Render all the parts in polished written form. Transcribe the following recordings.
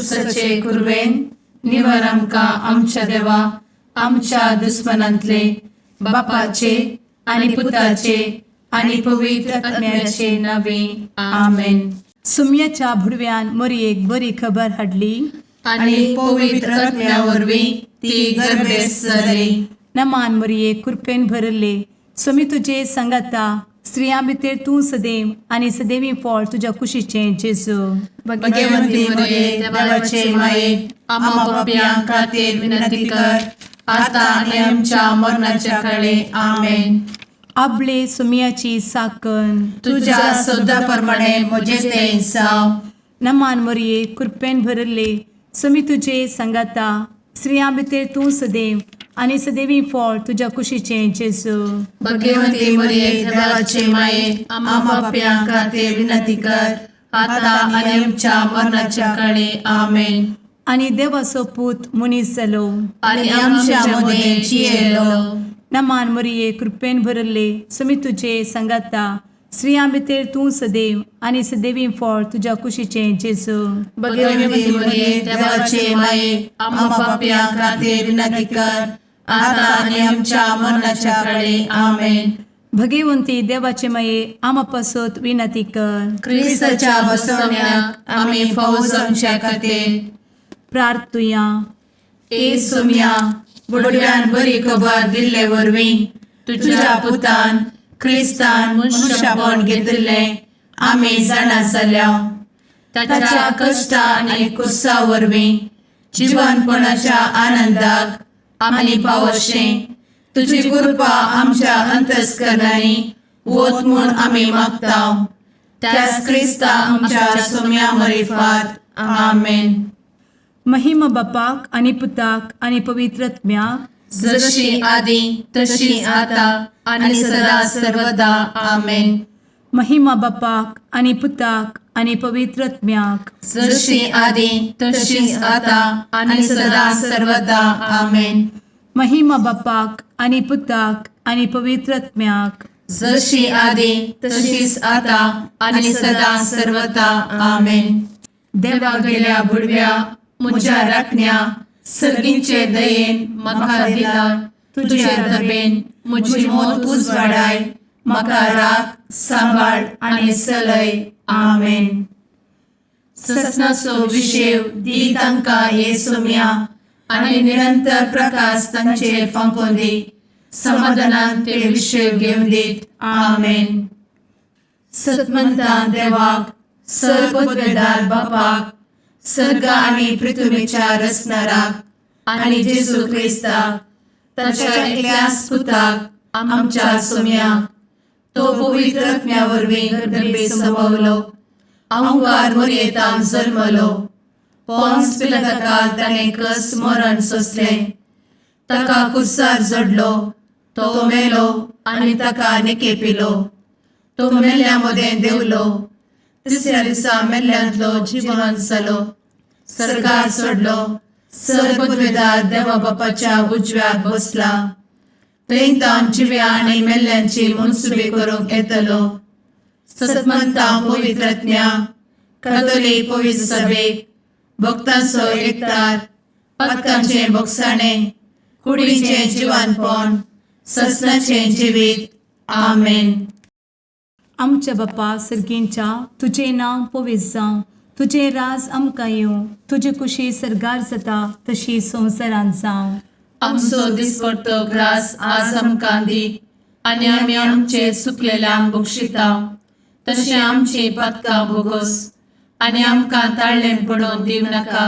खुर्सचे कुर्वेन निवर आमकां आमच्या देवा आमच्या दुस्मनांतले बापाचे आनी पुताचे आनी पवित्र आत्म्याचे नावे आमेन. सुम्याच्या भुडव्यान मरयेक बरी खबर हाडली आनी पवित्र आत्म्या वरवीं ती गर्भेस जाली. नमान मरयेक कृपेन भरले समी तुजे संगाता स्त्रियां भितर तूं सदैव आनी सदैवी फळ तुज्या कुशीचें जेजू. भगवंती मरिये देवाचे माये आम्हा पाप्यां खातीर विनंती कर आता आनी आमच्या मरणाच्या काळी आमेन. आपले सुम्याची साकन तुझ्या सोदा प्रमाणे म्हजे तें जावं. नमान मरये कृपेन भरले समी तुजे संगाता स्त्रियां भितर तूं सदैव आनी सदैवी फळ तुज्या कुशीचें जेजू. भगवंती मरिये देवाचे माये आम्हा पाप्यां खातीर विनंती कर आता आनी आमच्या मरणाच्या काळी आमेन. आनी देवाचो पूत मनीस जालो आनी आमच्या मदें जियेलो. नमान मरये कृपेन भरले समी तुजे संगाता स्त्रियां भितर तूं सदैव आनी सदैवी फळ तुज्या कुशीचें जेजू. भगवंती मरिये देवाचे माये आम्हा पाप्यां खातीर विनंती कर आता आनी आमच्या मरणाच्या काळी आमेन. भगवंती देवाचे माये आमा पासत विनंती कर. क्रिस्ताच्या बसवण्याक आमी फावो जावचे खातीर प्रार्थुया. ए सुम्या बुडव्यान बरी खबर दिल्ले वरवीं तुज्या पुतान क्रिस्तान मनशापण घेतिल्ले आमी जाणा जाल्या. ताच्या कश्टा आनी कुर्सा वरवीं जिवनपणाच्या आनंदाक आमी पावशें तुजी कृपा आमच्या अंतस्करणांनी वोत म्हूण आमी मागतां. त्याच क्रिस्ता आमच्या सुम्या मरिफात आमेन. महिमा बापाक आनी पुताक आनी पवित्र आत्म्याक जशी आदी तशी आता आनी सदा सर्वदा आमेन. महिमा बापाक आनी पुताक आनी पवित्र आत्म्याक जशी आदी तशीच आता आनी सदा सर्वदा आमेन. महिमा बापाक आनी पुताक आनी पवित्र आत्म्याक जशी आदी तशीच आता आनी सदा सर्वदा आमेन. देवा गेल्या बुडव्या म्हज्या राखण्या सर्गींचे दयेन म्हाका दिला तुजे धबेन म्हजी मोत उजवाडाय म्हाका राख सांबाळ आनी चलय आमेन. ससनाचो विशेव दी तांकां हे सुम्या आनी निरंतर प्रकाश तांचेर फांकून दी. समाधानान ते विशेव घेवन दीत आमेन. सतमंता देवाक सर्वपदवेदार बापाक सर्ग आनी पृथ्वीच्या रचणाराक आनी जेजू क्रिस्ताक ताच्या एकल्याच पुताक आमच्या सुम्याक तो पवित्र आत्म्या वरवीं गर्भे संभवलो. अंगार मरयेंत जल्मलो. पोंस पिलाताकाल ताणें कस मरण सोंसलें. ताका कुर्सार जडलो. तो मेलो आनी ताका निकेपिलो. तो मेल्ल्या मदें देंवलो. तिसऱ्या दिसा मेल्ल्यांतलो जिवंत जालो. सर्गार चडलो. सर्वपदवेदार देवा बापाच्या उजव्याक बसला. थंयतान जिव्या आनी मेल्ल्यांची मनसुबी करूंक येतलो. सतमंतां पवित्र आत्म्या कातोलीक पवित्र सभेक भक्तांचो एकठार पातकांचें भोगसाणें कुडीचें जिवनपण ससनाचें जिवीत आमेन. आमच्या बापा सर्गींच्या तुजें नांव पवित्र जावं. तुजें राज आमकां येवं. तुजी कुशी सर्गार जाता तशी संवसारांत जावं. आमचो दिसपडटो ग्रास आज आमकां दी आनी आमी आमचे चुकलेल्यांक बक्षिता तशें आमची पातकां भोगोस आनी आमकां ताळ्ळें पडोवन दिव नाका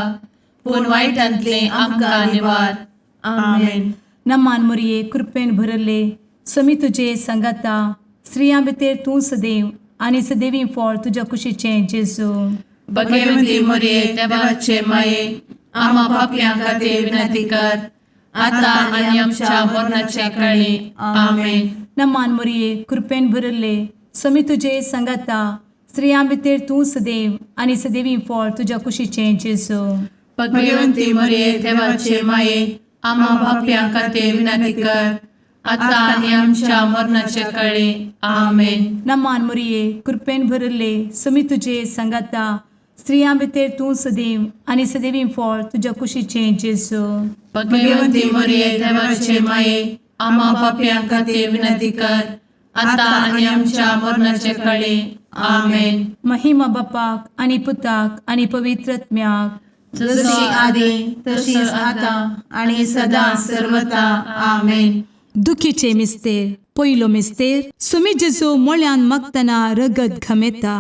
पूण वायटांतले आमकां निवार आमेन. नमान मरये कृपेन भरले समी तुजे संगाता स्त्रियां भितर तूं सदैव आनी सदैवी फळ तुज्या कुशीचें जेजू. भगवंती मरिये देवाचे माये आम्हा पाप्यां खातीर विनंती कर आता आनी आमच्या मरणाच्या काळी आमेन. नमान मरये कृपेन भरले समी तुजे संगाता स्त्रियां भितर तूं सदैव आनी सदैवी फळ तुज्या कुशीचें जेजू. भगवंती मरिये देवाचे माये आम्हा पाप्यां खातीर विनंती कर आता आनी आमच्या मरणाच्या काळी आमेन. नमान मरये कृपेन भरले समी तुजे संगाता स्त्रियां भितर तूं सदैव आनी सदैवी फळ तुज्या कुशीचें जेजू. भगवंती मरिये देवाचे माये आम्हा पाप्यां खातीर विनंती कर आता आणि आमच्या मरणाचे काळी आमेन. महिमा बापाक आनी पुताक आनी पवित्रत्म्याक, जशी आदी तशीच आता आणि सदा सर्वदा आमेन. दुखीचे मिस्तेर. पयलो मिस्तेर. सुमी जेजू मोळ्यान मागतना रगत घामेता.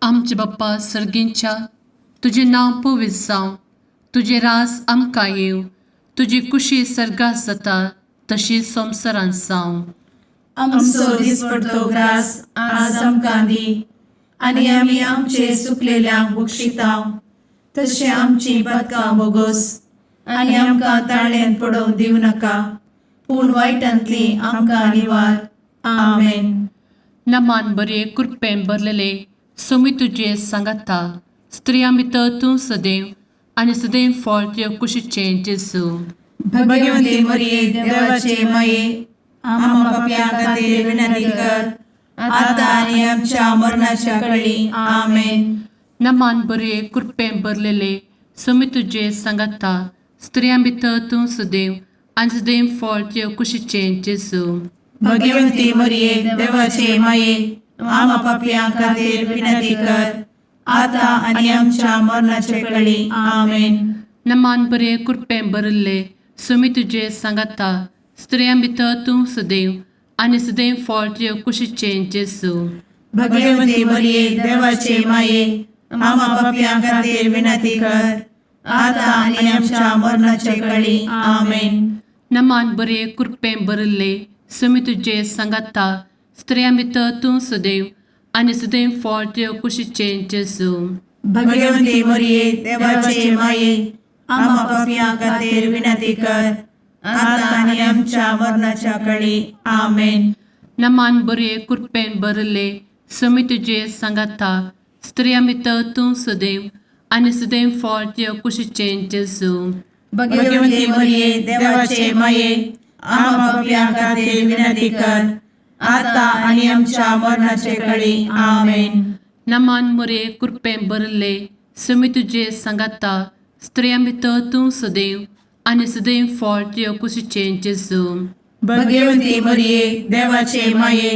आमचे बाप्पा सर्गींच्या, तुझे नाव पवित्र जावं, तुझे रास आमकां येव, तुजी कुशी सर्गात जाता तशी संवसारांत जावं. आमचो दिसपडटो ग्रास आज आमकां दी आणि आमी आमचे सुकलेल्यांक बक्षितांव, तशें आमची पातकां बोगोस आनी आमकां ताळ्यान पडोवंक दिवं नाका, पूण वायटांतली आमकां निवार. आमेन. नमान बरे कृपेन भरलेले सोमी तुजे सांगाता, स्त्रियां भितर तूं सदैव आनी सदैव फळ तुज्या कुशीचें जेजू. भगवंती मरिये देवाचे माये आम्हा पाप्यां खातीर विनंती कर आता आणि आमच्या मरणाच्या काळी आमेन. नमान बरे कृपेन भरलेले सोमी तुजे सांगाता, स्त्रियां भितर तूं सदैव आनी सदैव फळ तुज्या कुशीचें जेजू. भगवंती मरिये देवाचे माये आम्हा पाप्यां खातीर विनंती कर आता आणि आमच्या मरणाचे काळी आमेन. नमान बरे कृपेन भरले सोमी तुजे सांगाता, स्त्रियां भितर तूं सदैव आनी सदैव फळ तुज्या कुशीचें जेजू. भगवंती मरिये देवाचे माये आम्हा पाप्यां खातीर विनंती कर आता आणि आमच्या मरणाचे काळी आमेन. नमान बरे कृपेन भरले सोमी तुजे सांगाता, स्त्रियां भितर तूं सदैव आनी सदैव फळ तुज्या कुशीचें जेजू. भगवंती मरिये देवाचे माये आम्हा पाप्यां खातीर विनंती कर आता आणि आमच्या मरणाच्या काळी आमेन. नमान बरे कृपेन भरले सोमी तुजे सांगाता, स्त्रियां भितर तूं सदैव आनी सदैव फळ तुज्या कुशीचें जेजू. भगवंती मरिये देवाचे माये आम्हा पाप्यां खातीर विनंती कर आता आणि आमच्या मरणाचे काळी आमेन. नमान बरे कृपेन भरले सोमी तुजे सांगाता, स्त्रियां भितर तूं सदैव आनी सदैव फळ तुज्या कुशीचें जेजू. भगवंती मरिये देवाचे माये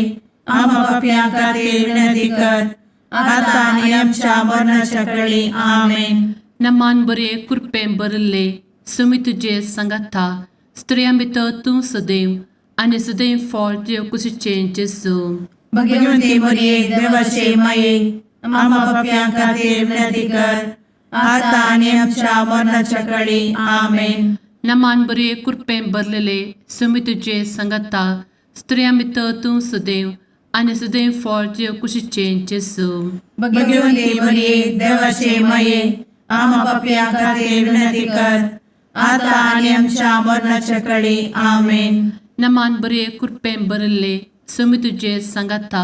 आम्हा पाप्यां खातीर विनंती कर आता आणि आमच्या मरणाच्या काळी आमेन. नमान बरे कृपेन भरले सोमी तुजे सांगाता, स्त्रियां भितर तूं सदैव आनी सदैव फळ तुज्या कुशीचें जेजू. भगवंती मरिये देवाचे माये आम्हा पाप्यां खातीर विनंती कर आता आणि आमच्या मरणाच्या काळी आमेन. नमान बरे कृपेन भरलेले सोमी तुजे सांगाता, स्त्रियां भितर तूं सदैव आनी सदैव फळ तुज्या कुशीचें जेजू. भगवंती मरिये देवाचे माये आम्हा पाप्यां खातीर विनंती कर आता आणि आमच्या मरणाच्या काळी आमेन. नमान बरे कृपेन भरले सोमी तुजे सांगाता,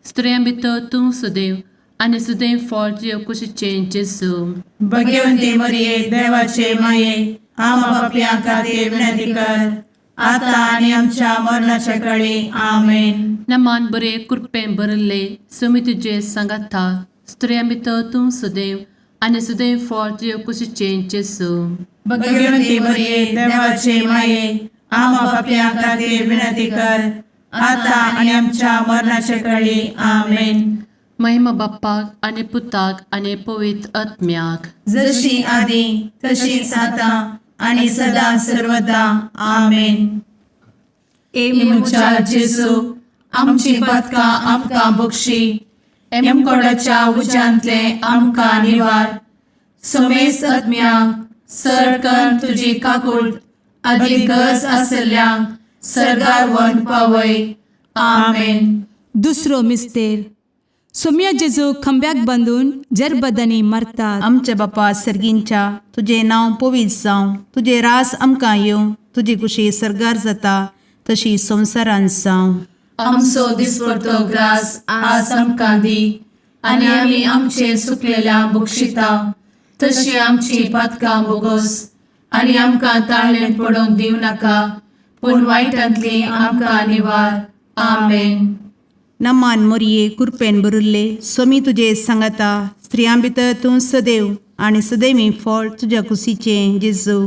स्त्रियां भितर तूं सदैव आनी सदैव फळ तुज्या कुशीचें जेजू. भगवंती मरिये देवाचे माये आम्हा पाप्यां खातीर विनंती कर आता आणि आमच्या मरणाच्या काळी आमेन. नमान बरे कृपेन भरले सोमी तुजे सांगाता, स्त्रियां भितर तूं सदैव आनी सदैव फळ तुज्या कुशीचें जेजू. भगवंती मरिये देवाचे माये आम्हा पाप्यां खातीर विनंती कर आता आणि आमच्या मरणाच्या काळी आमेन. महिमा बाप्पाक आनी पुताक आनी पवित्र आत्म्याक, जशी आदी तशीच आता आणि सदा सर्वदा आमेन. मुचा जेजू आमची पातकां आमकां बक्षी, एमकोडाच्या उज्यांतले आमकां निवार. सोमेस आत्म्याक सडकन तुजी काकूट अधिक गरज आसल्यांक सर्गार व्हरून पावय. आमेन. दुसरो मिस्तेर. सोम्या जेजू खंब्याक बांदून जरबदांनी मारतात. आमच्या बापा सर्गींच्या, तुझे नाव पवित्र जावं, तुझे रास आमकां येवं, तुजी कुशी सर्गार जाता तशी संवसारांत जावं. आमचो दिसपडटो ग्रास आज आमकां दी आणि आमी आमचे सुकलेल्यांक बक्षितांव, तशी आमची पातकां बोगोस आणि आमकां ताळ्यान पडोवंक दिवं नाका, पूण वायटांतली आमकां निवार. आमेन. नमान मोरये कृपेन भरुल्ले, सोमी तुजे सांगाता, स्त्रियां भितर तूं सदैव आणि सदैवी फळ तुझ्या कुशीचें जेजू.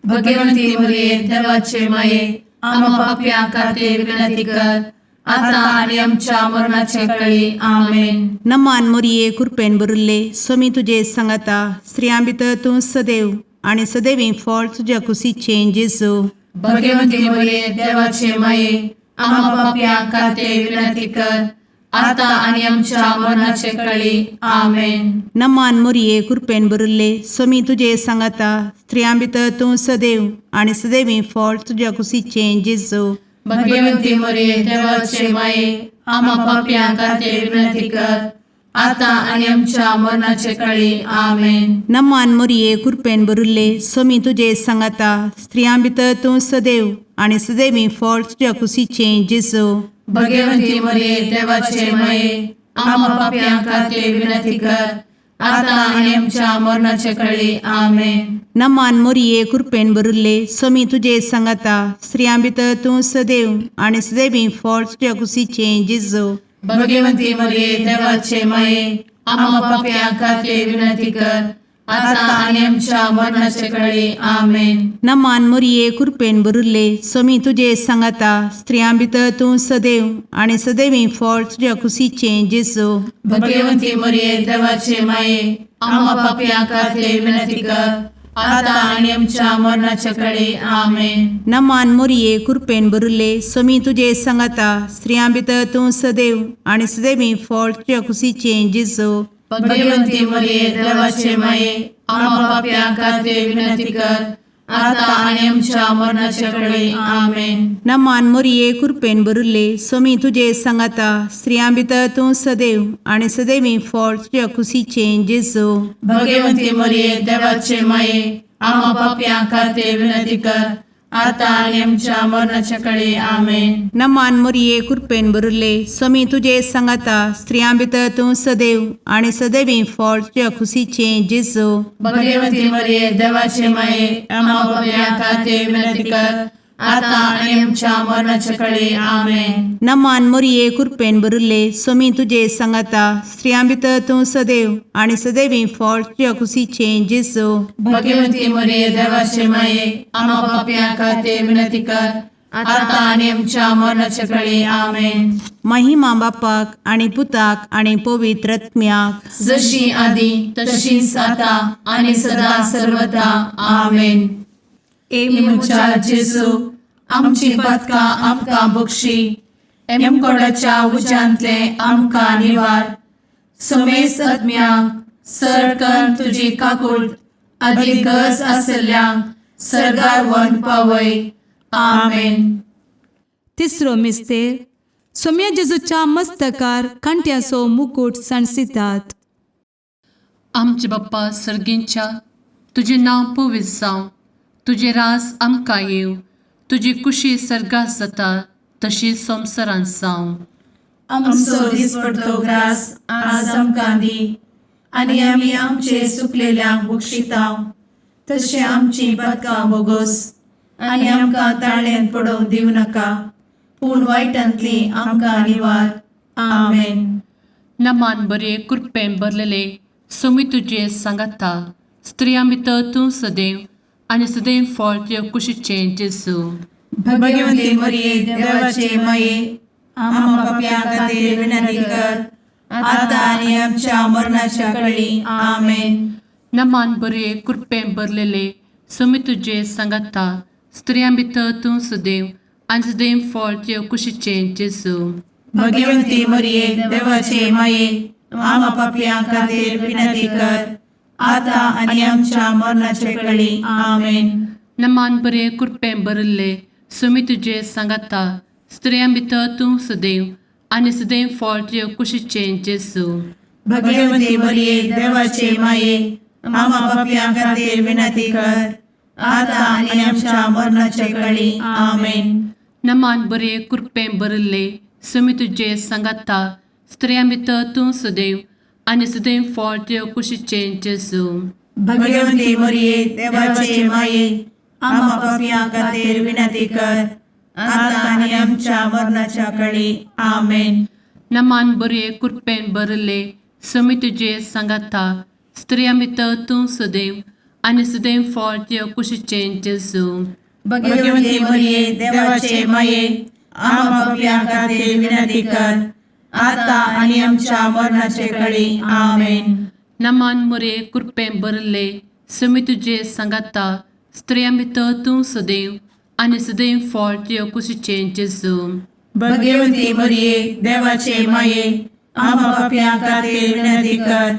भगवंती मरिये देवाचे माये आम्हा पाप्यां खातीर विनंती कर आता आणि आमच्या मरणाचे काळी आमेन. नमान मोरये कृपेन भरिल्ले स्वामी तुजे सांगाता स्त्रियां भितर तूं सदैव आणि सदैवी फळ तुझ्या कुशीचें जेजू. भगवंती मरिये देवाचे माये आम्हा पाप्यां खातीर विनंती कर आता आणि आमच्या मरणाचे काळी आमेन. नमान मोरये कृपेन भरिल्ले स्वामी तुजे सांगाता स्त्रियां भितर तूं सदैव आणि सदैवी फळ तुझ्या कुशीचें जेजू. भगवंती मरिये देवाचे माये आम्हा पाप्यां खातीर विनंती कर आता आणि आमच्या मरणाचे काळी आमेन. नमान मोरये कृपेन भरिल्ले स्वामी तुजे सांगाता स्त्रियां भितर तूं सदैव आणि सदैवी फळ तुझ्या कुशीचें जेजू. भगवंती मरिये देवाचे माये आम्हा पाप्यां खातीर विनंती कर आता आणि आमच्या मरणाचे काळी आमेन. नमान मोरये कृपेन भरिल्ले स्वामी तुजे सांगाता स्त्रियां भितर तूं सदैव आणि सदैवी फळ तुझ्या कुशीचें जेजू. भगवंती मरिये देवाचे माये आम्हा पाप्यां खातीर विनंती कर आता आणि आमच्या मरणाचे काळी आमेन. नमान मोरये कृपेन भरिल्ले स्वामी तुजे सांगाता स्त्रियां भितर तूं सदैव आणि सदैवी फळ तुझ्या कुशीचें जेजू. भगवंती मरिये देवाचे माये आम्हा पाप्यां खातीर विनंती कर आता आणि आमच्या मरणाचे काळी आमेन. नमान मोरये कृपेन भरिल्ले स्वामी तुजे सांगाता स्त्रियां भितर तूं सदैव आणि सदैवी फळ तुझ्या कुशीचें जेजू. भगवंती मरिये देवाचे माये आम्हा पाप्यां खातीर विनंती कर आता आणि आमच्या मरणाचे काळी आमेन. नमान मोरये कृपेन भरिल्ले स्वामी तुजे सांगाता स्त्रियां भितर तूं सदैव आणि सदैवी फळ तुझ्या कुशीचें जेजू. भगवंती मरिये देवाचे माये आम्हा पाप्यां खातीर विनंती कर आता आणि आमच्या मरणाच्या काळी आमेन. नमान मोरये कृपेन भरिल्ले स्वामी तुजे सांगाता स्त्रियां भितर तूं सदैव आणि सदैवी फळ तुझ्या कुशीचें जेजू. भगवंती मरिये देवाचे माये आम्हा पाप्यां खातीर विनंती कर आता आणि आमच्या मरणाच्या काळी आमेन. नमान मोरये कृपेन भरिल्ले स्वामी तुजे सांगाता स्त्रियां भितर तूं सदैव आणि सदैवी फळ तुझ्या कुशीचें जेजू. भगवंती मरिये देवाचे माये आम्हा पाप्यां खातीर विनंती कर आता आणि आमच्या मरणाच्या काळी आमेन. महिमा बापाक आणि पुताक आणि पवित्र आत्म्याक जशी आधी तशीच आता आणि सदा सर्वदा आमेन. एमुच्या जेजू आमची पदकां आमकां बक्षी एमकोडाच्या उज्यांतले आमकां निवार. समेस्त आत्म्यांक सरकन तुजी काकूट अधिक गरज आसल्ल्यांक सरगार वन पावय. आमेन. तिसरो मिस्तेर सोम्या जेजूच्या मस्तकार कांट्याचो मुकुट सणसितात. आमचे बाप्पा सर्गींच्या तुझे नांव पवित्र जावं, तुझे राज आमकां येव, तुजी कुशी सर्गात जाता तशी संवसारांत जावं. आमचो दिसपडटो ग्रास आज आमकां दी आनी आमी आमचे सुकलेल्यांक बक्षितांव. तशें आमची पदकां बोगोस आनी आमकां ताळ्यान पडोवंक दिवं नाका पूण वायटांतली आमकां निवार. आमेन. नमान बरे कृपेन भरलेले सोमी तुजे सांगाता स्त्रियां भितर तूं सदैव आनी सदैव फळ तुज्या कुशीचें जेजू. भगवंती मरिये देवाचे माये आम्हा पाप्यां खातीर विनंती कर आता आनी आमच्या मरणाच्या काळी. आमेन. नमान बरे कृपेन भरलेले सोमी तुजे सांगाता स्त्रियां भितर तूं सदैव आनी सदैव फळ तुज्या कुशीचें जेजू. भगवंती मरिये देवाचे माये आम्हा पाप्यां खातीर विनंती कर आता आनी आमच्या मरणाचे काळी. आमेन. नमान बरे कृपेन भरले सोमी तुजे सांगाता स्त्रियां भितर तूं सदैव आनी सदैव फळ तुज्या कुशीचें जेजू. भगवंती मरिये देवाचे माये आम्हा पाप्यां खातीर विनंती कर आता आनी आमच्या मरणाचे काळी. आमेन. नमान बरे कृपेन भरले सोमी तुजे सांगाता स्त्रियां भितर तूं सदैव आनी सदैव फळ तुज्या कुशीचें जेजू. भगवंती मरिये देवाचे माये आम्हा पाप्यां खातीर विनंती कर आता आनी आमच्या मरणाच्या काळी. आमेन. नमान बरे कृपेन भरले समी तुझे सांगाता स्त्रियां भितर तूं सदैव आनी सदैव फळ तुझ्या कुशीचें जेजू. भगवंती मरिये देवाचे माये आम्हा पापियां खातीर विनंती कर आता आणि आमच्या मरणाचे काळी आमेन. नमान मोरे कृपें भरले समी तुझे सांगाता स्त्रियां भितर तूं सदैव आनी सदैव फळ तुझ्या कुशीचें जेजू. भगवंती मरिये देवाचे माये आम्हा पापियां खातीर विनंती कर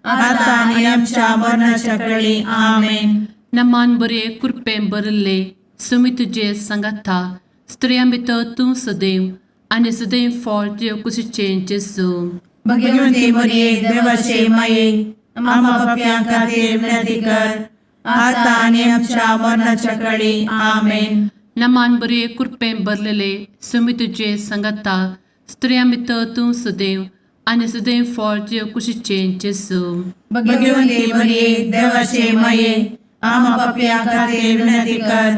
आता आणि आमच्या मरणाच्या काळी आमेन. नमान बरे कृपें भरले समी तुझे सांगाता स्त्रियां भितर तूं सदैव आनी सदैव फळ तुझ्या कुशीचें जेजू. भगवंती मरिये देवाचे माये आम्हा पापियां खातीर विनंती कर आता आणि आमच्या मरणाच्या काळी आमेन. नमान बरे कृपें भरलेले समी तुझे सांगाता स्त्रियां भितर तूं सदैव आनी सदैव फळ तुझ्या कुशीचें जेजू. भगवंती मरिये देवाचे माये आम्हा पापियां खातीर विनंती कर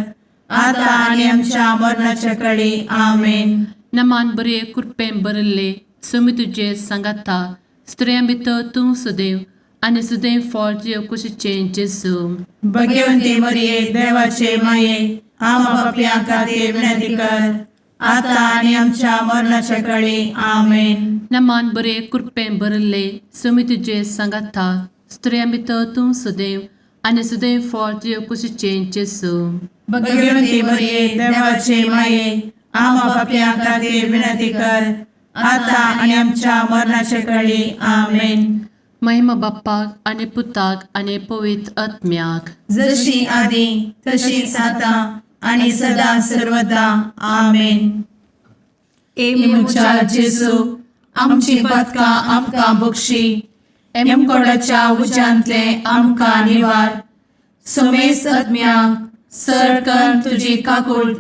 आता आणि आमच्या मरणाच्या काळी आमेन. नमान बरे कृपें भरले समी तुझे सांगाता स्त्रियां भितर तूं सदैव आनी सदैव फळ तुझ्या कुशीचें जेजू. भगवंती मरिये देवाचे माये आम्हा पापियां खातीर विनंती कर आता आणि आमच्या मरणाच्या काळी आमेन. नमान बरे कृपें भरले समी तुझे सांगाता स्त्रियां भितर तूं सदैव आनी सदैव फळ तुझ्या कुशीचें जेजू. भगवंती मरिये देवाचे माये आम्हा पापियां खातीर विनंती कर आता आणि आमच्या मरणाच्या काळी आमेन. महिमा बाप्पाक आनी पुताक आनी पवित्र आत्म्याक जशी आदी तशीच आता आणि सदा सर्वदा आमेन. मुचा जेजू आमची पदकां आमकां बक्षी एमकोडाच्या उज्यांतले आमकां निवार. समेस्त आत्म्यांक सरकन तुजी काकूळ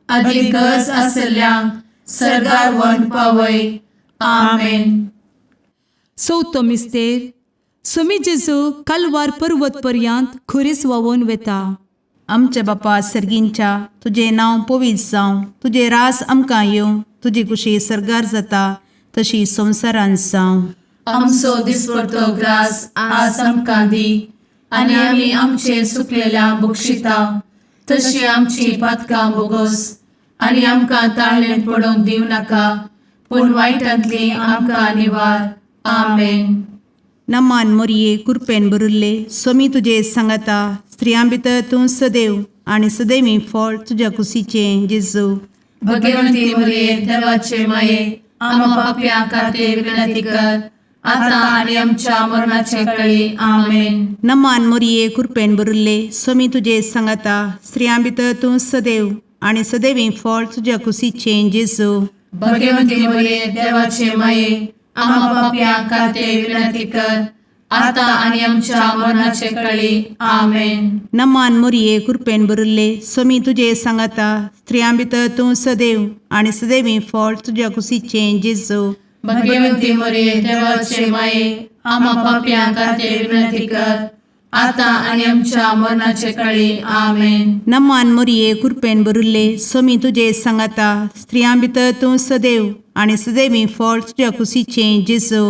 अधिक गरज आसल्ल्यांक सरगार वन पावय. आमेन. चवथो मिस्तेर समी जेजू कालवार पर्वत पर्यंत खुरीस व्हांवून वेता. आमच्या बापा सर्गींच्या तुझे नांव पवित्र जावं, तुझे रास आमकां येवं, तुजी कुशी सरगार जाता तशी संवसारांत जावं. आमचो दिसपडटो ग्रास आज आमकां दी आनी आमी आमचे चुकलेल्यांक बक्षिता तशी आमची पातकां बोगोस आनी आमकां ताळ्ळें पडोवंक दिव नाका पूण वायटांतली आमकां निवार. आमेन. नमान मोरये कृपेन भरिल्ले समी तुजे सांगाता स्त्रियां भितर तूं सदैव आनी सदैवी फळ तुज्या कुशीचें जेजू. भगवंती मरिये देवाचे माये आम्हा पापियां खातीर विनंती कर आता आणि आमच्या मरणाचे काळी आमेन. नमान मोरये कृपेन भरिल्ले समी तुजे सांगाता स्त्रियां भितर तूं सदैव आनी सदैवी फळ तुज्या कुशीचें जेजू. भगवंती मरिये देवाचे माये आम्हा पापियां खातीर विनंती कर आता आणि आमच्या मरणाचे काळी आमेन. नमान मोरये कृपेन भरिल्ले समी तुजे सांगाता स्त्रियां भितर तूं सदैव आनी सदैवी फळ तुज्या कुशीचें जेजू. भगवंती मरिये देवाचे माये आम्हा पापियां खातीर विनंती कर आता आणि आमच्या मरणाचे काळी आमेन. नमान मोरये कृपेन भरिल्ले समी तुजे सांगाता स्त्रियां भितर तूं सदैव आनी सदैवी फळ तुज्या कुशीचें जेजू.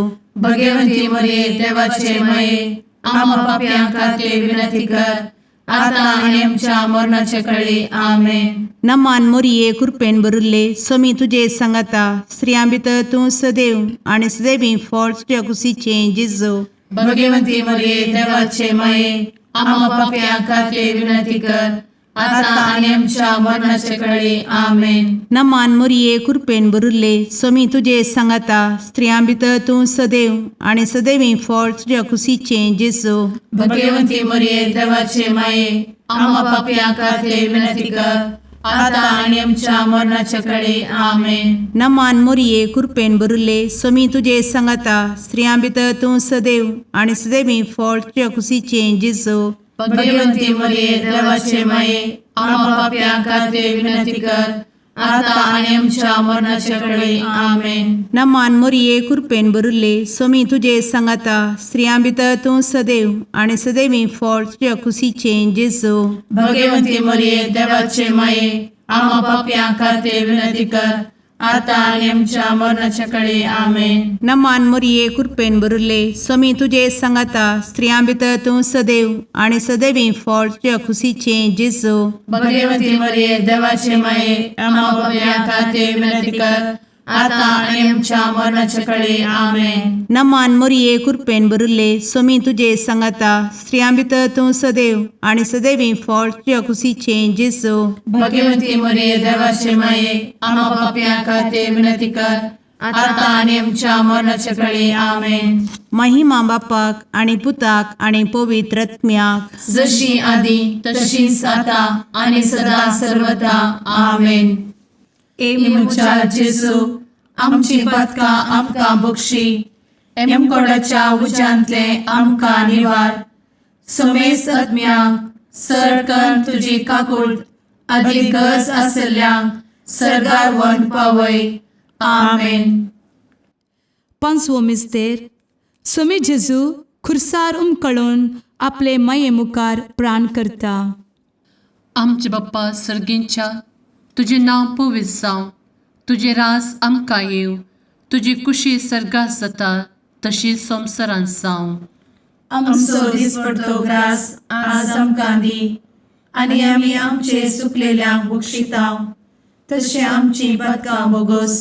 भगवंती मरिये देवाचे माये आम्हा पापियां खातीर विनंती कर आता आणि आमच्या मरणाचे काळी आमेन. नमान मोरये कृपेन भरिल्ले समी तुजे सांगाता स्त्रियां भितर तूं सदैव आनी सदैवी फळ तुज्या कुशीचें जेजू. भगवंती मरिये देवाचे माये आम्हा पापियां खातीर विनंती कर आता आणि आमच्या मरणाचे काळी आमेन. नमान मोरये कृपेन भरिल्ले समी तुजे सांगाता स्त्रियां भितर तूं सदैव आनी सदैवी फळ तुज्या कुशीचें जेजू. भगवंती मरिये देवाचे माये आम्हा पापियां खातीर विनंती कर आता आणि आमच्या मरणाच्या काळी आमेन. नमान मोरये कृपेन भरिल्ले समी तुजे सांगाता स्त्रियां भितर तूं सदैव आनी सदैवी फळ तुज्या कुशीचें जेजू. भगवंती मरिये देवाचे माये आम्हा पापियां खातीर विनंती कर आता आणि आमच्या मरणाच्या काळी आमेन. नमान मोरये कृपेन भरिल्ले समी तुजे सांगाता स्त्रियां भितर तूं सदैव आनी सदैवी फळ तुज्या कुशीचें जेजू. भगवंती मरिये देवाचे माये आम्हा पापियां खातीर विनंती कर आता आणि आमच्या मरणाच्या काळी आमेन. नमान मोरये कृपेन बरुले स्वामी तुझे सांगाता स्त्रियां भितर तूं सदैव आणि सदैवी फळ तुझ्या खुशीचे जेजू. भगवती मरिये देवाचे माये आम्हा पाप्यां खातीर विनंती कर, आता आणि आमच्या मरणाच्या काळी आमेन. नमान मोरये कृपेन बरुले स्वामी तुझे सांगाता स्त्रियां भितर तूं सदैव आणि सदैवी फळ तुझ्या खुशीचे जेजू. भगवती मरिये देवाचे माये आम्हा पाप्यां खातीर विनंती कर, आता आणि आमच्या मरणाच्या काळी आमेन. महिमा बापाक आणि पुताक आणि पवित्र आत्म्याक, जशी आधी तशीच आता आणि सदा सर्वदा आमेन. मुचा जेजू आमची पदकां आमकां बक्षी, कोणाच्या उज्यांतले आमकां निवार. समेस्त आत्म्यांक सरकन तुजी काकूट अधिक गरज आसल्ल्यांक सरगार वन पावय. आमेन. पांचवो मिस्तेर स्वामी जेजू खुर्सार उमकळून आपले माये मुखार प्राण करता. आमचे बाप्पा सर्गींच्या तुझे नांव पवित्र जावं, तुझे रास आमकां येव, तुजी कुशी सर्गास जाता तशी संवसारांत जावं. आमचो दिसपडटो ग्रास आज आमकां दी, आनी आमी आमचे चुकलेल्यांक बक्षितांव. तशें आमची पदकां बोगोस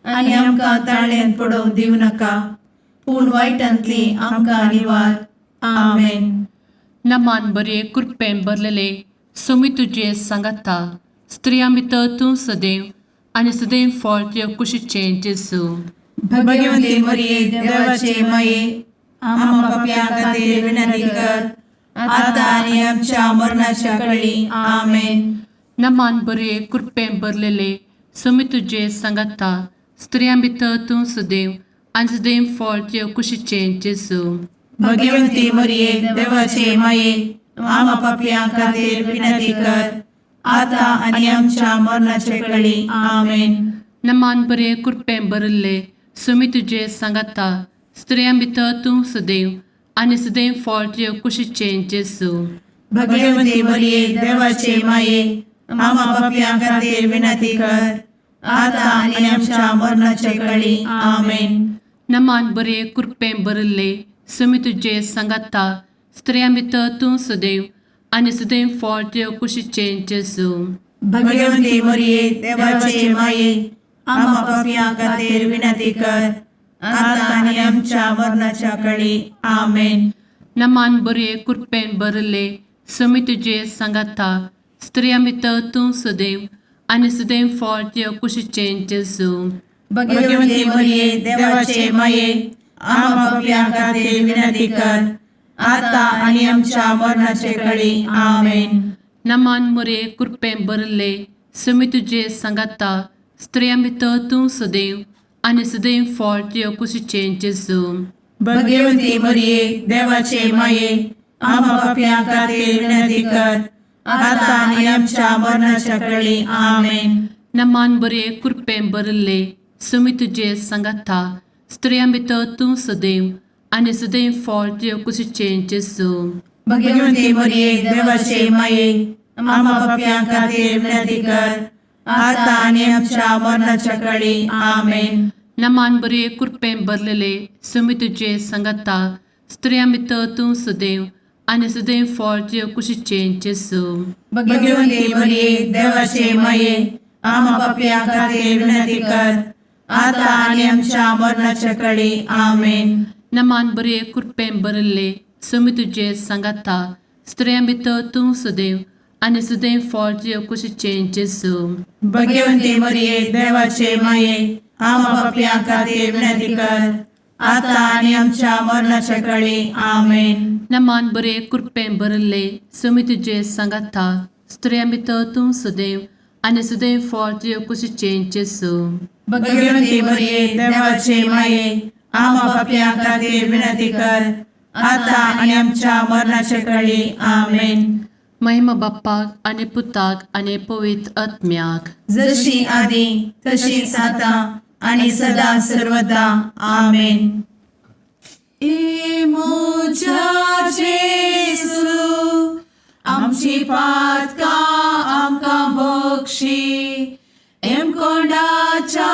आनी आमकां ताळ्यान पडोवंक दिवं नाका, पूण वायटांतली आमकां निवार. आमेन. नमान बरे कृपेन भरलेले स्वामी तुझे सांगाता स्त्रियां भितर तूं सदैव आणि सदैव फळ तुझ्या कुशीचे जेजू. भगवती मरिये देवाचे माये आम्हा पाप्यां खातीर विनंती कर, आता आनी आमच्या मरणाच्या काळी आमेन. नमान बरे कृपेन भरलेले स्वामी तुझे सांगाता स्त्रियां भितर तूं सदैव आणि सदैव फळ तुझ्या कुशीचे जेजू. भगवती मरिये देवाचे माये आम्हा पाप्यां खातीर विनंती कर, आता आनी आमच्या मरणाच्या काळी आमेन. नमान बरे कृपेन भरले स्वामी तुझे सांगाता स्त्रियां भितर तूं सदैव आणि सदैव फळ तुझ्या कुशीचे जेजू. भगवती मरिये देवाचे माये आम्हा पाप्यां खातीर विनंती कर, आता आनी आमच्या मरणाच्या काळी आमेन. नमान बरे कृपेन भरले स्वामी तुझे सांगाता स्त्रियां भितर तूं सदैव आणि सदैव फळ तुझ्या कुशीचे जेजू. भगवती मरिये देवाचे माये आम्हा पाप्यां खातीर विनंती कर, आता आनी आमच्या मरणाच्या काळी आमेन. नमान बरे कृपेन भरले स्वामी तुझे सांगाता स्त्रियां भितर तूं सदैव आणि सदैव फळ तुझ्या कुशीचे जेजू. भगवती मरिये देवाचे माये आम्हा पाप्यां खातीर विनंती कर, आता आनी आमच्या मरणाच्या काळी आमेन. नमान बरे कृपेन भरले स्वामी तुझे सांगाता स्त्रियां भितर तूं सदैव आणि सदैव फळ तुझ्या कुशीचे जेजू. भगवती मरिये देवाचे माये आम्हा पाप्यां खातीर विनंती कर, आता आनी आमच्या मरणाच्या काळी आमेन. नमान बरे कृपेन भरले स्वामी तुझे सांगाता स्त्रियां भितर तूं सदैव आणि सदैव फळ तुझ्या कुशीचे जेजू. भगवती मरिये देवाचे माये आम्हा पाप्यां खातीर विनंती कर, आता आनी आमच्या मरणाच्या काळी आमेन. नमान बरे कृपेन भरलेले स्वामी तुझे सांगाता स्त्रियां भितर तूं सदैव आणि सदैव फळ तुझ्या कुशीचे जेजू. भगवती मरिये देवाचे माये आम्हा पाप्यां खातीर विनंती कर, आता आनी आमच्या मरणाच्या काळी आमेन. नमान बरे कृपेन भरले स्वामी तुझे सांगाता स्त्रियां भितर तूं सदैव आणि सदैव फळ तुझ्या कुशीचे जेजू. भगवती मरिये देवाचे माये आम्हा पाप्यां खातीर विनंती कर, आता आनी आमच्या मरणाच्या काळी आमेन. नमान बरे कृपेन भरले स्वामी तुझे सांगाता स्त्रियां भितर तूं सदैव आणि सदैव फळ तुझ्या कुशीचे जेजू. भगवती मरिये देवाचे माये आम्हा पाप्यां खातीर विनंती कर, आता आनी आमच्या मरणाच्या काळी आमेन. महिमा बाप्पाक आणि पुताक आणि पवित्र आत्म्याक, जशी आधी तशीच आता आणि सदा सर्वदा आमेन. मोजा जेजू आमची पातकां आमकां बक्षी, कोणाच्या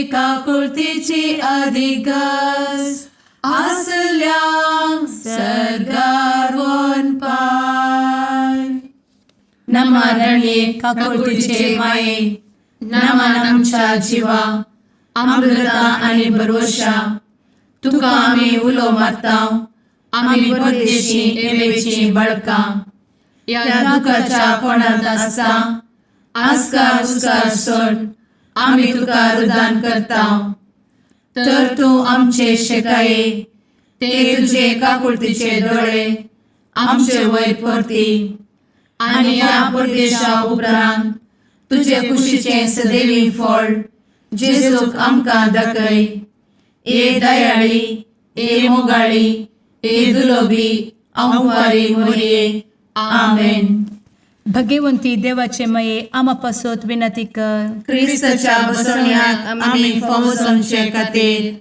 काकुळतीची अधिगस आसल्या सरगार वन पाय. नमारणे काकुळतीचे माये नमान आमच्या जिवा अमृता आणि भरवशा तुका आम्ही उलो मारताव. आम्ही परदेशी एवेची बळका या दुखाच्या कोणात आसता आस्कार उस्कार सोड आम्ही तुका रुदान करताव. तर तू आमचे शेकाये ते तुझे काकुळतीचे डोळे आमचे वयर परती आणि या परदेशा उपरांत तुझे कुशीचे सदैवी फळ जेजूक आमकां दाखय. ए दयाळी ए मोगाळी ए दुलोबी अंवारी मोरये. आमेन. भगवंती देवाचे मये आम्हा पासोत विनंती कर. क्रिस्ताच्या बसवण्यात आम्ही फावोसोनचे खातीर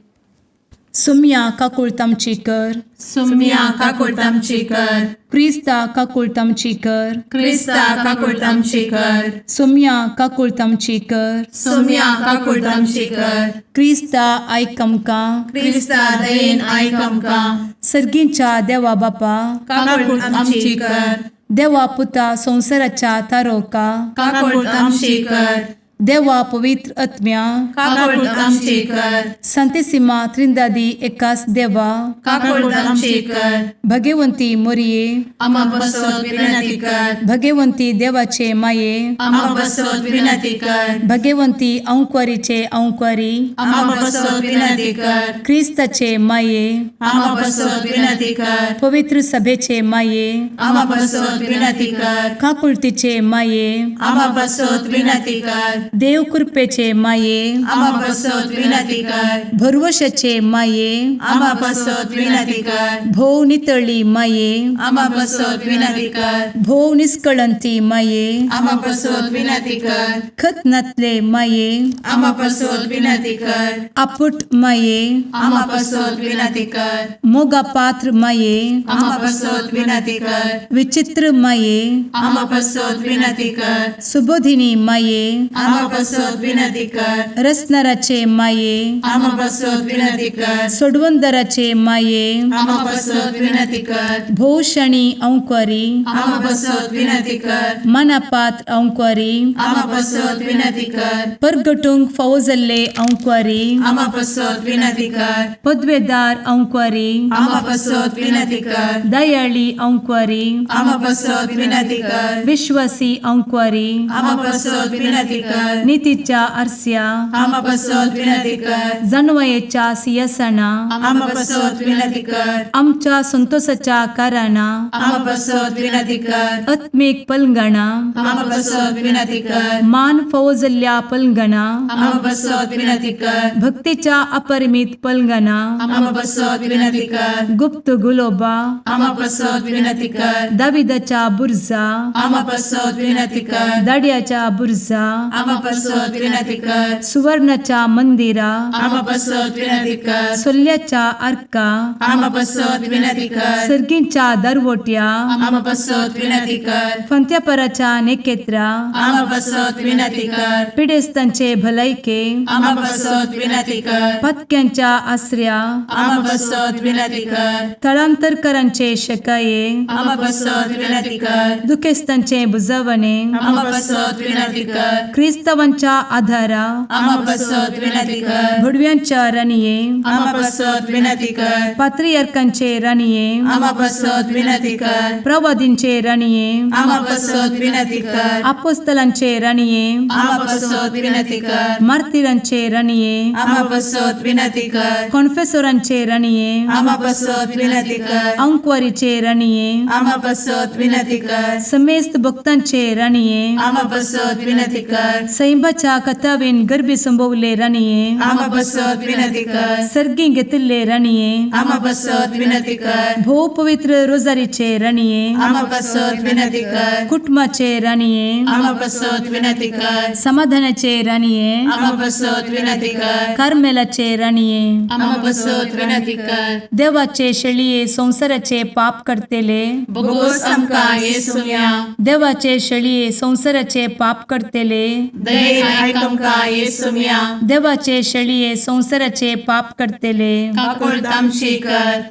सुम्या काकुळतामची कर. सुम्या काकुळतामची कर. क्रिस्ता काकुळतामची कर. क्रिस्ता काकुळतामची कर. सुम्या काकुळतामची कर. सुम्या काकुळतामची कर. क्रिस्ता आयकमका. क्रिस्ता दयेन आयक आमकां. सर्गींच्या देवा बापा काकुळतामची कर. देवा पुता संसाराच्या तारोका. काकुळतामची कर. देवा पवित्र आत्म्या काकुळतामची कर. संतेसिमा त्रिंदादी एकाच देवा काकुळतामची कर. भगवंती मोरिये आम्हा बसवत विनंती कर. भगवंती देवाचे माये आम्हा बसवत विनंती कर. भगवंती अंक्वारीचे अंक्वारी आम्हा बसवत विनंती कर. ख्रिस्ताचे माये आम्हा बसवत विनंती कर. पवित्र सभेचे माये आम्हा बसवत विनंती कर. काकुळतीचे माये आम्हा बसवत विनंती कर. देव कृपेचे माये आम्हा बसवत विनंती कर. भरवशाचे माये आम्हा बसवत विनंती कर. भोव नितळी माये आम्हा बसवत विनंती कर. भोव निष्कळंती माये आम्हा बसवत विनंती कर. खत नातले माये आम्हा बसवत विनंती कर. आपुट माये आम्हा बसवत विनंती कर. मोगा पात्र माये आम्हा बसवत विनंती कर. विचित्र माये आम्हा बसवत विनंती कर. सुबोधिनी माये आम्हा बसवत विनंती कर. रसनाराचे माये आम्हा बसवत विनंती कर. सोडवंदराचे माये आम्हा बसवत विनंती कर. भोषणी अंक्वारी आम्हा बसवत विनंती कर. मनापात्र अंक्वारी आम्हा बसवत विनंती कर. परगटुंग फौजल्ले अंक्वारी आम्हा बसवत विनंती कर. पदवेदार अंक्वारी आम्हा बसवत विनंती कर. दयाळी अंक्वारी आम्हा बसवत विनंती कर. विश्वासी अंक्वारी आम्हा बसवत विनंती कर. नीतीच्या आरस्या आम्हा बसवत विनंती कर. जनवयेच्या सिंहासना आम्हा बसवत विनंती कर. आमच्या संतोषाच्या कारणा आम्हा बसवत विनंती कर. आत्मिक पलंगणा आम्हा बसवत विनंती कर. मान फौजल्या पलंगणा आम्हा बसवत विनंती कर. भक्तीच्या अपरिमित पलंगणा आम्हा बसवत विनंती कर. गुप्त गुलोबा आम्हा बसवत विनंती कर. दाविदाच्या बुर्जा आम्हा बसवत विनंती कर. दाडियाच्या बुर्जा आम्हा बसवत विनंती कर. सुवर्णाच्या मंदिरा आम्हा बसवत विनंती कर. सोल्याच्या अर्का आम्हा बसवत विनंती कर. सर्गींच्या दरवोट्या आम्हा बसवत विनंती कर. फंत्यापराच्या नेकेत्रा आम्हा बसवत विनंती कर. पिडेस्तांचे भलायके आम्हा बसवत विनंती कर. पथक्यांच्या आश्रया आम्हा बसवत विनंती कर. स्थळांतरकरांचे शकाये आम्हा बसवत विनंती कर. दुखेस्तांचे बुजावणे आम्हा बसवत विनंती कर. ख्रिस्तवांच्या आधारा आम्हा बसवत विनंती कर. भुडव्यांच्या राणीये आम्हा बसवत विनंती कर. पात्रियार्कांचे राणीये आम्हा बसवत विनंती कर. प्रवादींचे राणीये आम्हा बसवत विनंती कर. अपोस्तलांचे राणीये आम्हा बसवत विनंती कर. मार्तिरांचे राणीये आम्हा बसवत विनंती कर. कॉन्फेसोरांचे राणीये आम्हा बसवत विनंती कर. अंक्वारीचे राणीये आम्हा बसवत विनंती कर. समेस्त भक्तांचे राणीये आम्हा बसवत विनंती कर. सैंबाच्या कथावेन गर्भी संभवले राणीये आम्हा बसवत विनंती कर. सर्गी घेतले राणीये आम्हा बसवत विनंती कर. भो पवित्र रोजारीचे राणीये आम्हा बसवत विनंती कर. कुटुंबाचे राणीये आम्हा बसवत विनंती कर. समाधानाचे राणीये आम्हा बसवत विनंती कर. कार्मेलाचे राणीये आम्हा बसवत विनंती कर. देवाचे शळीये संसाराचे पाप करतेले बोगोस आमकां येसुया. देवाचे शळीये संसाराचे पाप करतेले दयेन आयक आमकां येसू मिया देवाचे शेळये संवसाराचे पाप करतेले काकूळ तामशी कर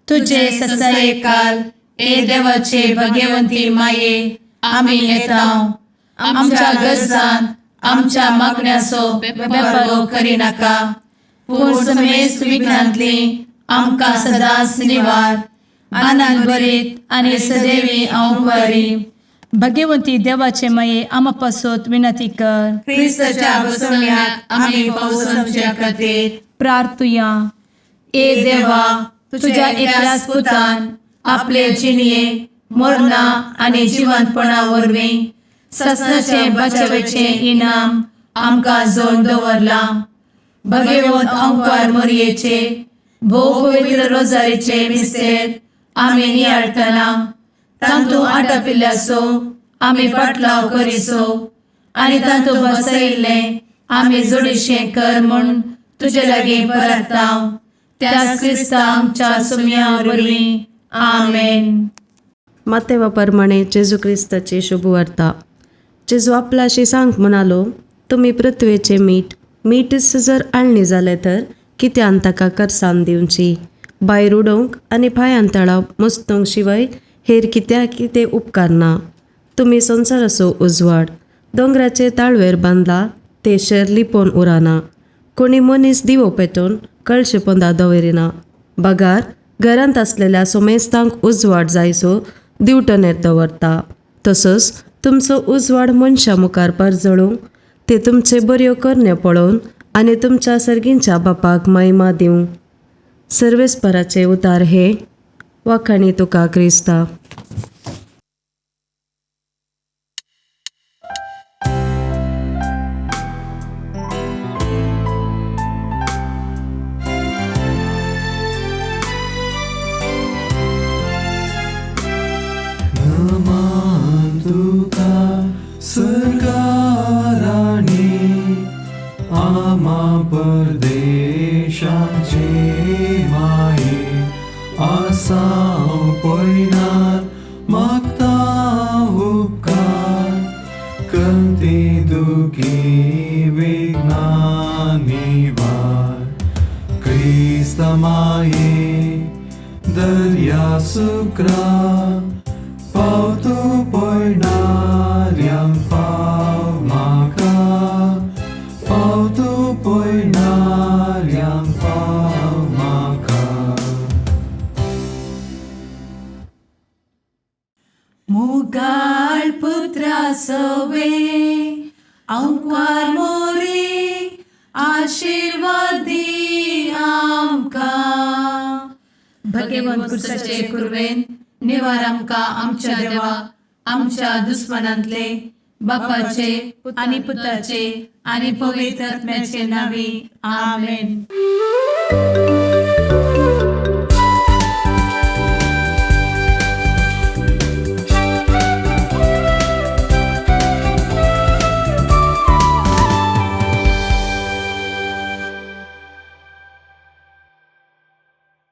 तुझे ससाये काल ए देवाचे भाग्यवंती माये आमी येताव आमच्या गरजान आमच्या मागण्याचो बेपागो करी नाका पूण समेस्त विघ्नांतली आमकां सदांच निवार आनंद बरीत आनी सदैवी औंकवारी भाग्यवंती देवाचे माये आमा पासत विनंती कर क्रिस्ताच्या बसवण्याक आमी पावसाच्या खातीर प्रार्थुया ए देवा तुझ्या एकल्याच पुतान आपले जिणये मरणा आनी जिवंतपणा वरवीं सस्नाचे बचावेचे इनाम आमकां जोड दवरला भगवंत औंकार मरयेचे भोव पवित्र रोजारीचे मिस्तेर आमी नियाळटना तांतू आटापिल्ल्यासो आमी पाटलाव करिसो आनी तांतू बसयिल्ले आमी जोडिशें कर म्हूण तुजे लागीं परतांव त्याच क्रिस्ता आमच्या सुम्या वरवीं आमेन. मातेवा प्रमाणे जेजू क्रिस्ताची शुभवार्ता. जेजू आपल्याशी सांग म्हणालो, तुमी पृथ्वेचे मीठच जर आणली जालें तर कित्यान ताका करसाण दिवची. भायर उडोवंक आनी पांयान तळाव मस्तूंक शिवाय हेर कितें उपकार ना. तुमी संवसाराचो उजवाड. दोंगराचे ताळवेर बांदला ते शेर लिपोवन उराना. कोणी मनीस दिवो पेटोवन कळशे पोंदा दवरिना. बागार घरांत आसलेल्या सोमेस्तांक उजवाड जायसो दिवटनेर दवरता. तसोच तुमचो उजवाड मनशा मुखार परजळूंक ते तुमचे बऱ्यो करण्यो पळोवन आनी तुमच्या सर्गींच्या बापाक महिमा दिवंक. सर्वेस्पराचे उतार हे वाखाणी तुका क्रिस्ता. आमा परदेशाचे माये आसां पयनार मागता उपकार कंती दुखी विघ्नांनी वार. क्रिस्त माये दर्या सुक्रा पावतू पयणाऱ्यांक पाव म्हाका पावतू पयणाऱ्यांक पाव म्हाका. मुगाळ पुत्रा सवे औंकवार मोरी आशीर्वाद दी आमकां. भगवंत कुर्साचे कुरवेन निवार आमकां आमच्या देवा आमच्या दुस्मनांतले बापाचे आनी पुताचे आनी पवित्र आत्म्याचे नावी आमेन.